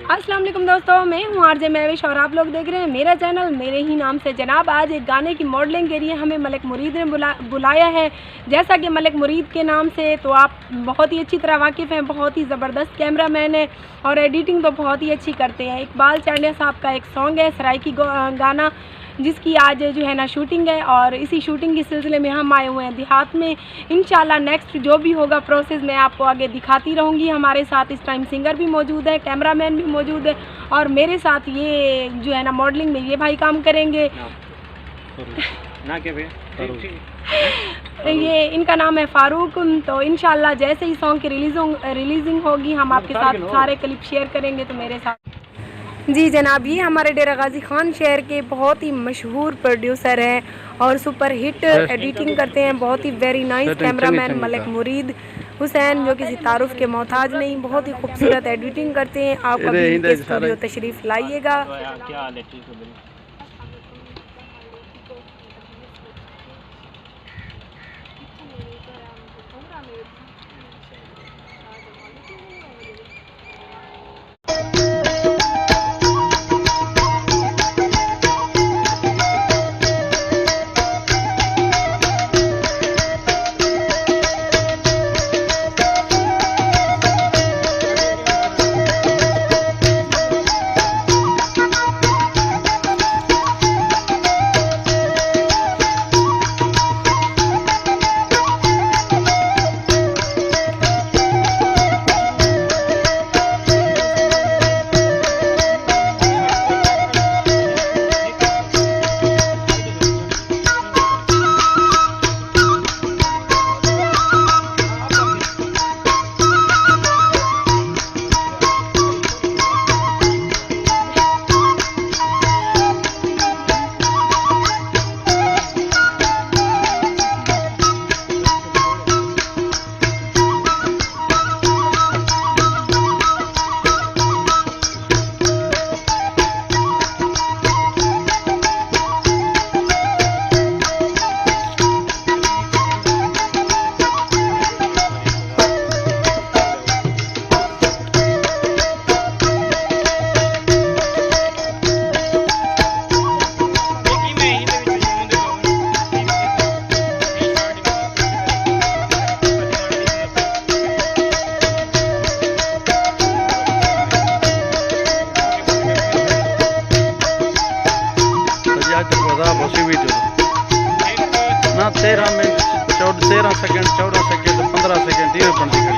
अस्सलाम वालेकुम दोस्तों, मैं हूँ आरजे महविश और आप लोग देख रहे हैं मेरा चैनल मेरे ही नाम से। जनाब, आज एक गाने की मॉडलिंग के लिए हमें मलिक मुरीद ने बुलाया है। जैसा कि मलिक मुरीद के नाम से तो आप बहुत ही अच्छी तरह वाकिफ़ हैं, बहुत ही ज़बरदस्त कैमरामैन है और एडिटिंग तो बहुत ही अच्छी करते हैं। इकबाल चांडिया साहब का एक सॉन्ग है सराइकी गाना, जिसकी आज जो है ना शूटिंग है और इसी शूटिंग के सिलसिले में हम आए हुए हैं देहात में। इंशाल्लाह नेक्स्ट जो भी होगा प्रोसेस मैं आपको आगे दिखाती रहूँगी। हमारे साथ इस टाइम सिंगर भी मौजूद है, कैमरामैन भी मौजूद है और मेरे साथ ये जो है ना मॉडलिंग में ये भाई काम करेंगे। ना क्या ये इनका नाम है फारूक। तो इंशाल्लाह जैसे ही सॉन्ग की रिलीजिंग होगी हम आपके साथ सारे क्लिप शेयर करेंगे। तो मेरे साथ जी जनाब, ये हमारे डेरा गाजी खान शहर के बहुत ही मशहूर प्रोड्यूसर हैं और सुपर हिट एडिटिंग करते हैं। बहुत ही वेरी नाइस कैमरामैन मलिक मुरीद हुसैन, जो किसी तारुफ के मोहताज नहीं, बहुत ही खूबसूरत एडिटिंग करते हैं। आप अभी इनके स्टूडियो तशरीफ़ लाइएगा। ना 13 मिनट 13 सेकंड 14 सेकंड 15 सेकंड ये बनती खड़ी।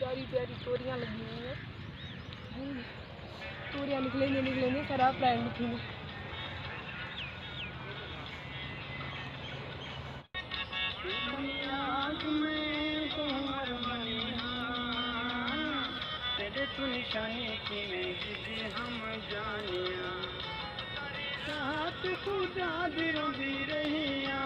प्यारी प्यारी तोरियां लगी हुई हैं। तोरियां निकलेंगे शराब फ्राइंड लिखेंगे। तेरे तू निशानी की में जिसे हम जानिया साथ खुदा दी रहिया